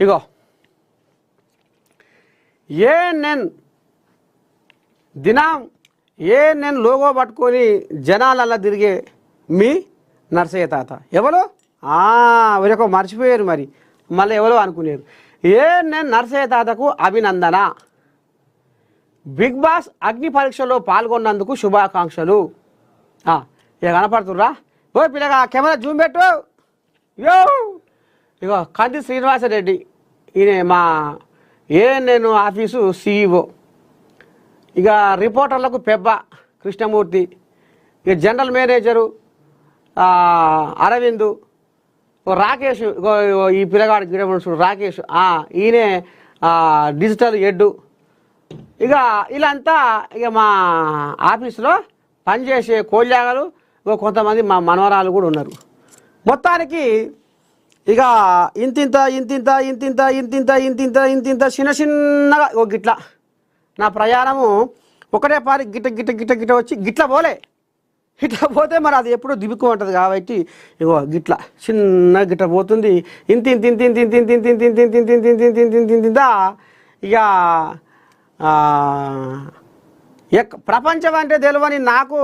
ఇగో ANN దినం ANN logo పట్టుకొని జనాలల్లా తిరిగే మీ నర్సయ్య తాత ఎవరు ఎవరొక మర్చిపోయారు మరి మళ్ళీ ఎవరో అనుకునేరు. ఏఎన్ఎన్ నర్సయ్య తాతకు అభినందన. బిగ్ బాస్ అగ్ని పరీక్షలో పాల్గొన్నందుకు శుభాకాంక్షలు. ఇక కనపడుతుర్రా ఓ పిల్లగా కెమెరా జూమ్ పెట్టు. యో ఇగో కంది శ్రీనివాసరెడ్డి ఈయన మా ఏఎన్ఎన్ ఆఫీసు సిఇఓ. ఇక రిపోర్టర్లకు పెబ్బ కృష్ణమూర్తి, ఇక జనరల్ మేనేజరు అరవింద్, రాకేష్, ఈ పిల్లగాడు గిడమనుషుడు రాకేష్, ఈయనే డిజిటల్ హెడ్. ఇక వీళ్ళంతా ఇక మా ఆఫీసులో పనిచేసే కోళ్ళాగలు, కొంతమంది మా మనవరాలు కూడా ఉన్నారు. మొత్తానికి ఇక ఇంతింత ఇంతింత ఇంతింత ఇంతింత ఇంతింత ఇంతింత చిన్న చిన్నగా గిట్లా నా ప్రయాణము ఒకటే పారి గిట్ట గిట్ట గిట్ట గిట్ట వచ్చి గిట్ల పోలే. ఇట్లా పోతే మరి అది ఎప్పుడూ దిగుకు ఉంటుంది కాబట్టి ఇగో గిట్లా చిన్న గిట్ల పోతుంది. ఇంత ఇంత ఇంత ఇంత ఇంత ఇంత ఇంత ఇంత ఇంత ఇంత ఇంత ఇంత ఇంత ఇంత ఇంత ఇంత ఇక ప్రపంచం అంటే తెలియని నాకు,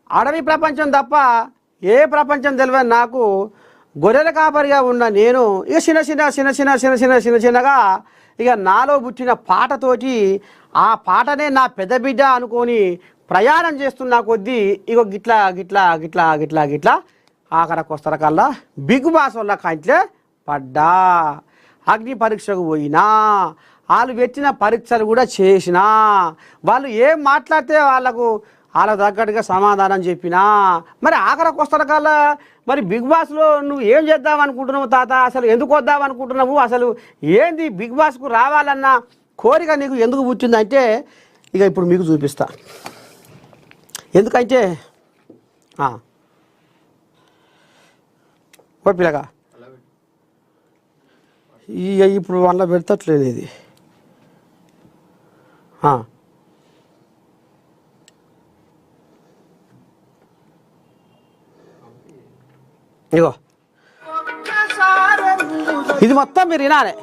అడవి ప్రపంచం తప్ప ఏ ప్రపంచం తెలియని నాకు, గొర్రెల కాపరిగా ఉన్న నేను ఇక చిన్న చిన్న చిన్న చిన్న చిన్న చిన్న చిన్న చిన్నగా ఇక నాలో పుట్టిన పాటతోటి ఆ పాటనే నా పెద్ద బిడ్డ అనుకొని ప్రయాణం చేస్తున్న కొద్దీ ఇగో గిట్లా గిట్లా గిట్లా గిట్లా గిట్లా ఆఖరకు వస్తార కల్లా బిగ్ బాస్ వల్ల కంట్లే పడ్డా. అగ్ని పరీక్షకు పోయినా, వాళ్ళు పెట్టిన పరీక్షలు కూడా చేసినా, వాళ్ళు ఏం మాట్లాడితే వాళ్ళకు తగ్గట్టుగా సమాధానం చెప్పినా, మరి ఆఖరకు వస్తార కల్లా మరి బిగ్ బాస్లో నువ్వు ఏం చేద్దాం అనుకుంటున్నావు తాత, అసలు ఎందుకు వద్దాం అనుకుంటున్నావు, అసలు ఏంది బిగ్ బాస్కు రావాలన్న కోరిక నీకు ఎందుకు పుట్టిందంటే ఇక ఇప్పుడు మీకు చూపిస్తా. ఎందుకంటే ఓ పిల్లగా ఇప్పుడు వాళ్ళ పెడతట్లేదు ఇది. ఇగో ఇది మొత్తం మీరు వినాలి.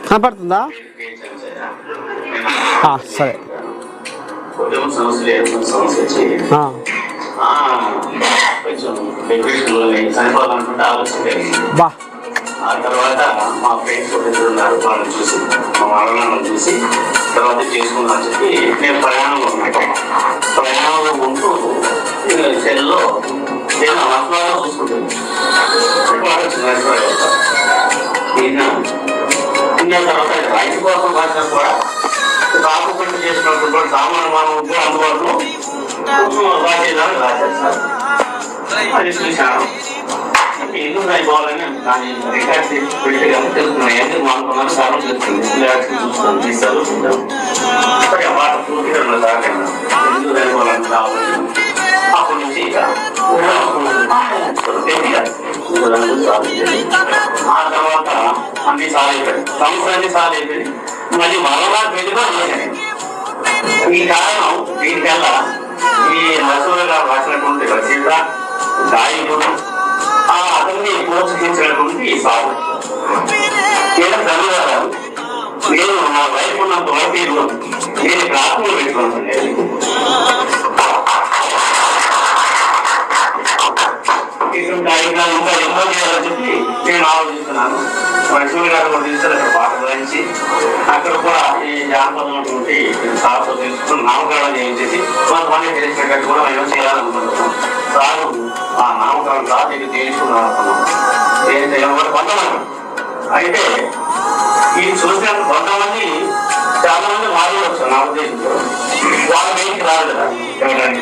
కనపడుతుందా? సరే బా. ఆ తర్వాత మా ఫ్రెండ్స్ ఉన్నారు, వాళ్ళని చూసి మా వాళ్ళని చూసి తర్వాత చేసుకుందాం అని చెప్పి నేను ప్రయాణంలో ఉంటూ సెల్లో నేను అసలు చూసుకుంటాను. తిన్న తర్వాత రైతు కోసం రాసినా కూడా సాగు పంట చేసినప్పుడు కూడా సామాన్య మానవులు కూడా అందుబాటులో రాసేదాన్ని రాశారు సార్. అది చూశాను. ఎందుకు అయిపోవాలని దాన్ని రికార్డ్ చేసి పెట్టి తెలుస్తున్నాయి. ఎందుకు మానుకున్నాను కారణం తెలుస్తుంది. చూస్తాను సరే మాట పూర్తిగా దాకైనా ఎందుకు అయిపోవాలని రావాలి. అప్పటి నుంచి ఇక ఆ తర్వాత అన్ని సార్లు అయిపోయాయి, సంవత్సరాన్ని సార్లు అయిపోయింది. మళ్ళీ మరలా పెళ్లిగా ఉన్నాయి. ఈ కారణం దీనికల్లా ఈ నరసింహ గారు రాసినటువంటి రచయిత, గాయకుడు, అతన్ని ప్రోత్సహించినటువంటి సాగు ధన్యవాదాలు. నేను నా వైపు ఉన్నంత వరకు నేను ప్రార్థన పెట్టుకుంటున్నాను. ఇటువంటి కార్యక్రమాలు ఇంకా ఎన్నో చేయాలని చెప్పి నేను ఆలోచిస్తున్నాను. నరసింహ గారు కూడా తెలుస్తారు, అక్కడ పాట గురించి అక్కడ కూడా ఈ జానపదం అటువంటి సాగుతో తెలుసుకుని నామకరణం చేయించేసి కొంతమంది తెలిసినట్టు కూడా మేము చేయాలనుకుంటున్నాం. సాగు ఆ నామకరణం కాదు ఇది తెలుసుకున్నాం అనుకున్నాం. కొంతమంది అయితే ఈ చూసిన కొంతమంది చాలా మంది మాట్లాడవచ్చు నా ఉద్దేశంతో. వాళ్ళ బయటికి రాదు కదా ఎవరికి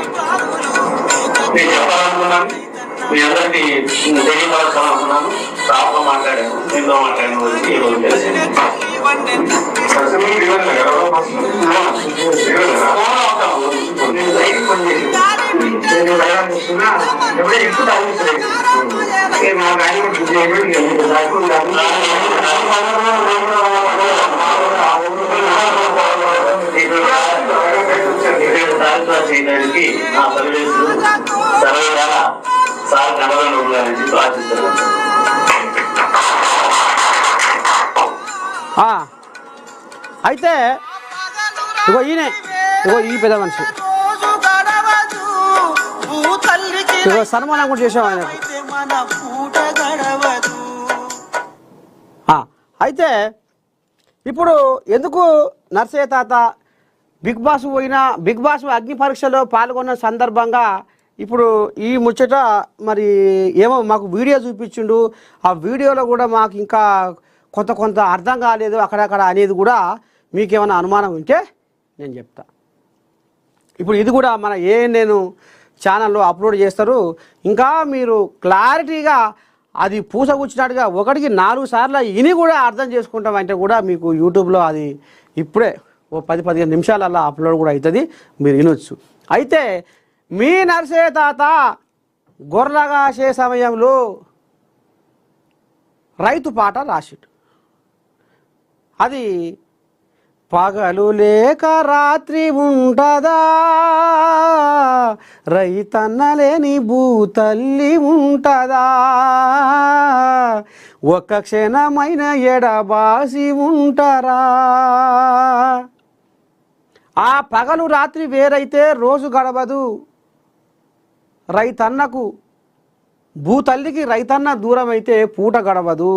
నేను చెప్పాలనుకున్నాను. మీ అందరికీ తెలియపరచాలనుకున్నాను. సాఫ్గా మాట్లాడాను, మీతో మాట్లాడిన వాళ్ళకి ఈ రోజు తెలిసింది. వస్తున్నా ఎప్పుడే ఎక్కువ తాగుతుంది మా గాడి చేయడానికి ఆ సర్వీసులు సరళంగా సార్ కనబడి ఉండాలని చెప్పి ఆశిస్తున్నాను. అయితే ఇగో ఈయనే, ఇగో ఈ పెద్ద మనిషి, ఇగో సన్మానం కూడా చేసాం ఆయనకు. అయితే ఇప్పుడు ఎందుకు నర్సయ్య తాత బిగ్ బాస్ పోయినా, బిగ్ బాస్ అగ్ని పరీక్షలో పాల్గొన్న సందర్భంగా ఇప్పుడు ఈ ముచ్చట మరి ఏమో మాకు వీడియో చూపించిండు. ఆ వీడియోలో కూడా మాకు ఇంకా కొంత అర్థం కాలేదు అక్కడక్కడ అనేది కూడా మీకేమైనా అనుమానం ఉంటే నేను చెప్తా. ఇప్పుడు ఇది కూడా మన నేను ఛానల్లో అప్లోడ్ చేస్తారు. ఇంకా మీరు క్లారిటీగా అది పూసగుచ్చినట్టుగా 1కి 4 సార్లు ఇని కూడా అర్థం చేసుకుంటామంటే కూడా మీకు యూట్యూబ్లో అది ఇప్పుడే ఓ 10-15 నిమిషాలల్లో అప్లోడ్ కూడా అవుతుంది, మీరు వినొచ్చు. అయితే మీ నర్సయ్య తాత గొర్రెగాసే సమయంలో రైతు పాట రాసిడు. అది పగలు లేక రాత్రి ఉంటదా, రైతన్న లేని భూతల్లి ఉంటదా, ఒక్క క్షణమైన ఎడబాసి ఉంటారా. ఆ పగలు రాత్రి వేరైతే రోజు గడవదు, రైతన్నకు భూతల్లికి రైతన్న దూరం అయితే పూట గడవదు.